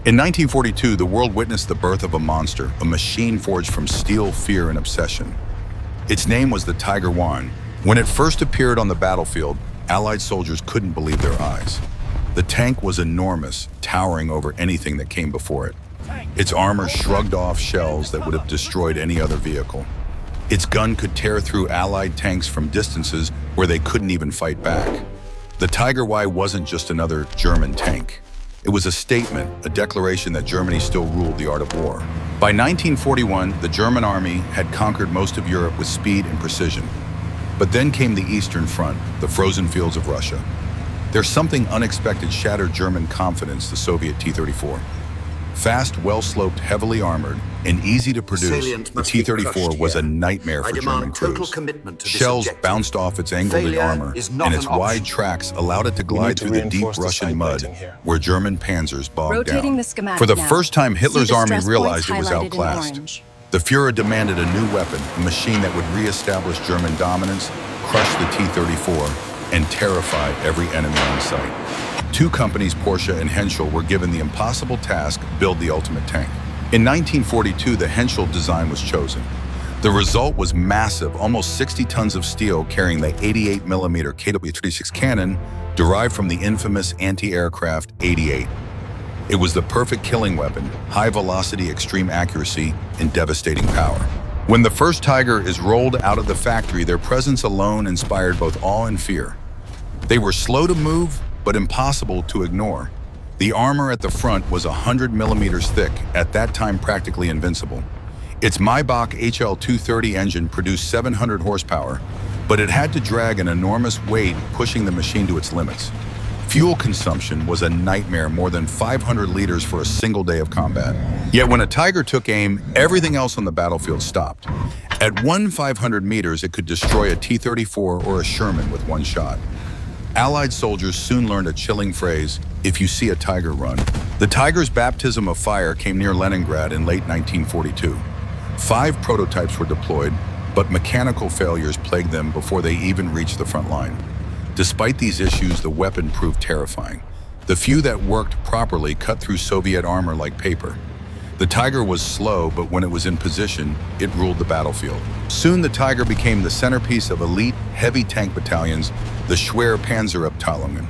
In 1942, the world witnessed the birth of a monster, a machine forged from steel, fear, and obsession. Its name was the Tiger I. When it first appeared on the battlefield, Allied soldiers couldn't believe their eyes. The tank was enormous, towering over anything that came before it. Its armor shrugged off shells that would have destroyed any other vehicle. Its gun could tear through Allied tanks from distances where they couldn't even fight back. The Tiger I wasn't just another German tank. It was a statement, a declaration that Germany still ruled the art of war. By 1941, the German army had conquered most of Europe with speed and precision. But then came the Eastern Front, the frozen fields of Russia. There's something unexpected shattered German confidence, the Soviet T-34. Fast, well-sloped, heavily armored, and easy to produce, the T-34 was a nightmare for German crews. Shells bounced off its angled armor, and its wide tracks allowed it to glide through the deep Russian mud where German panzers bogged down. For the first time, Hitler's army realized it was outclassed. The Fuhrer demanded a new weapon, a machine that would re-establish German dominance, crush the T-34, and terrify every enemy on sight. Two companies, Porsche and Henschel, were given the impossible task to build the ultimate tank. In 1942, the Henschel design was chosen. The result was massive, almost 60 tons of steel carrying the 88mm KW-36 cannon derived from the infamous anti-aircraft 88. It was the perfect killing weapon, high velocity, extreme accuracy, and devastating power. When the first Tiger is rolled out of the factory, their presence alone inspired both awe and fear. They were slow to move, but impossible to ignore. The armor at the front was 100mm thick, at that time practically invincible. Its Maybach HL230 engine produced 700 horsepower, but it had to drag an enormous weight, pushing the machine to its limits. Fuel consumption was a nightmare, more than 500 liters for a single day of combat. Yet when a Tiger took aim, everything else on the battlefield stopped. At 500 meters, it could destroy a T-34 or a Sherman with one shot. Allied soldiers soon learned a chilling phrase, "If you see a Tiger, run." The Tiger's baptism of fire came near Leningrad in late 1942. 5 prototypes were deployed, but mechanical failures plagued them before they even reached the front line. Despite these issues, the weapon proved terrifying. The few that worked properly cut through Soviet armor like paper. The Tiger was slow, but when it was in position, it ruled the battlefield. Soon the Tiger became the centerpiece of elite, heavy tank battalions, the Schwer Panzerabteilungen.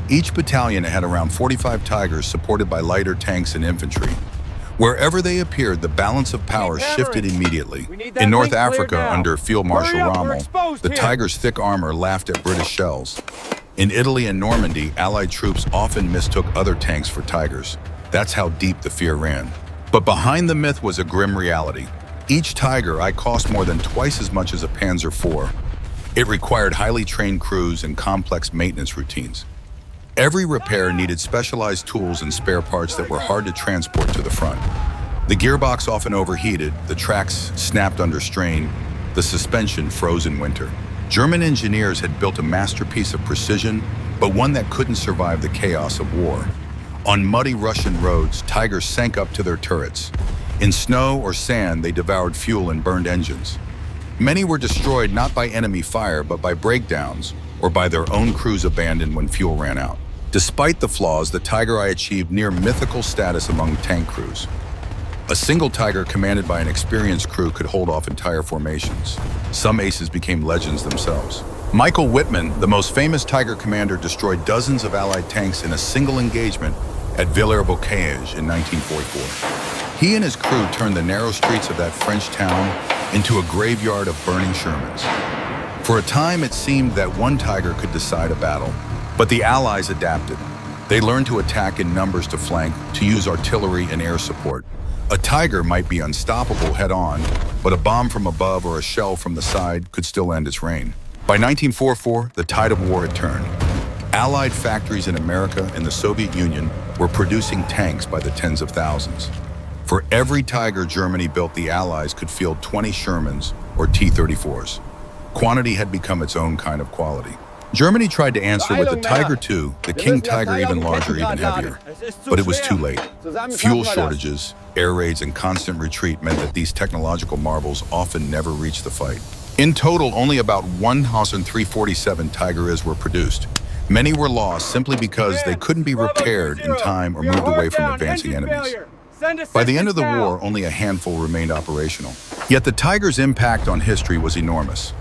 Each battalion had around 45 Tigers supported by lighter tanks and infantry. Wherever they appeared, the balance of power shifted immediately. In North Africa, under Field Marshal Rommel, the Tiger's thick armor laughed at British shells. In Italy and Normandy, Allied troops often mistook other tanks for Tigers. That's how deep the fear ran. But behind the myth was a grim reality. Each Tiger I cost more than twice as much as a Panzer IV. It required highly trained crews and complex maintenance routines. Every repair needed specialized tools and spare parts that were hard to transport to the front. The gearbox often overheated, the tracks snapped under strain, the suspension froze in winter. German engineers had built a masterpiece of precision, but one that couldn't survive the chaos of war. On muddy Russian roads, Tigers sank up to their turrets. In snow or sand, they devoured fuel and burned engines. Many were destroyed not by enemy fire, but by breakdowns or by their own crews abandoned when fuel ran out. Despite the flaws, the Tiger I achieved near mythical status among tank crews. A single Tiger commanded by an experienced crew could hold off entire formations. Some aces became legends themselves. Michael Wittmann, the most famous Tiger commander, destroyed dozens of Allied tanks in a single engagement at Villers-Bocage in 1944. He and his crew turned the narrow streets of that French town into a graveyard of burning Shermans. For a time, it seemed that one Tiger could decide a battle, but the Allies adapted. They learned to attack in numbers to flank, to use artillery and air support. A Tiger might be unstoppable head-on, but a bomb from above or a shell from the side could still end its reign. By 1944, the tide of war had turned. Allied factories in America and the Soviet Union were producing tanks by the tens of thousands. For every Tiger Germany built, the Allies could field 20 Shermans or T-34s. Quantity had become its own kind of quality. Germany tried to answer with the Tiger II, the King Tiger, even larger, even heavier. But it was too late. Fuel shortages, air raids, and constant retreat meant that these technological marvels often never reached the fight. In total, only about 1,347 Tiger Is were produced. Many were lost simply because they couldn't be repaired in time or moved away from advancing enemies. By the end of the war, only a handful remained operational. Yet the Tiger's impact on history was enormous.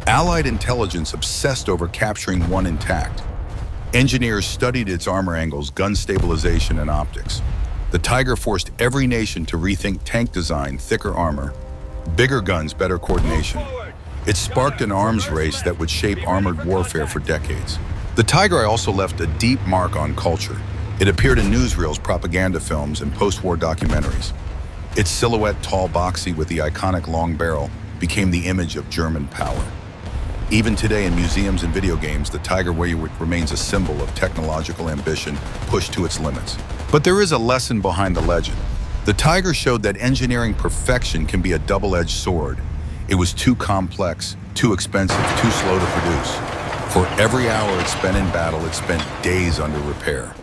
Allied intelligence obsessed over capturing one intact. Engineers studied its armor angles, gun stabilization, and optics. The Tiger forced every nation to rethink tank design, thicker armor, bigger guns, better coordination. It sparked an arms race that would shape armored warfare for decades. The Tiger also left a deep mark on culture. It appeared in newsreels, propaganda films, and post-war documentaries. Its silhouette, tall, boxy, with the iconic long barrel, became the image of German power. Even today in museums and video games, the Tiger WW2 remains a symbol of technological ambition pushed to its limits. But there is a lesson behind the legend. The Tiger showed that engineering perfection can be a double-edged sword. It was too complex, too expensive, too slow to produce. For every hour it spent in battle, it spent days under repair.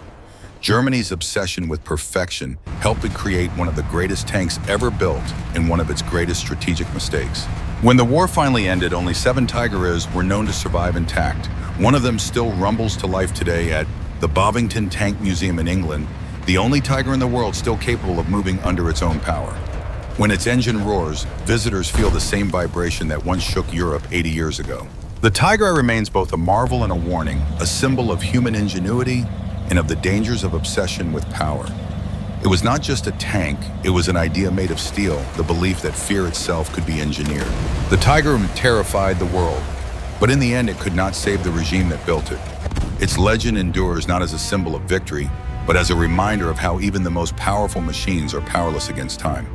Germany's obsession with perfection helped it create one of the greatest tanks ever built and one of its greatest strategic mistakes. When the war finally ended, only 7 Tigers were known to survive intact. One of them still rumbles to life today at the Bovington Tank Museum in England, the only Tiger in the world still capable of moving under its own power. When its engine roars, visitors feel the same vibration that once shook Europe 80 years ago. The Tiger remains both a marvel and a warning, a symbol of human ingenuity and of the dangers of obsession with power. It was not just a tank, it was an idea made of steel, the belief that fear itself could be engineered. The Tiger terrified the world, but in the end it could not save the regime that built it. Its legend endures not as a symbol of victory, but as a reminder of how even the most powerful machines are powerless against time.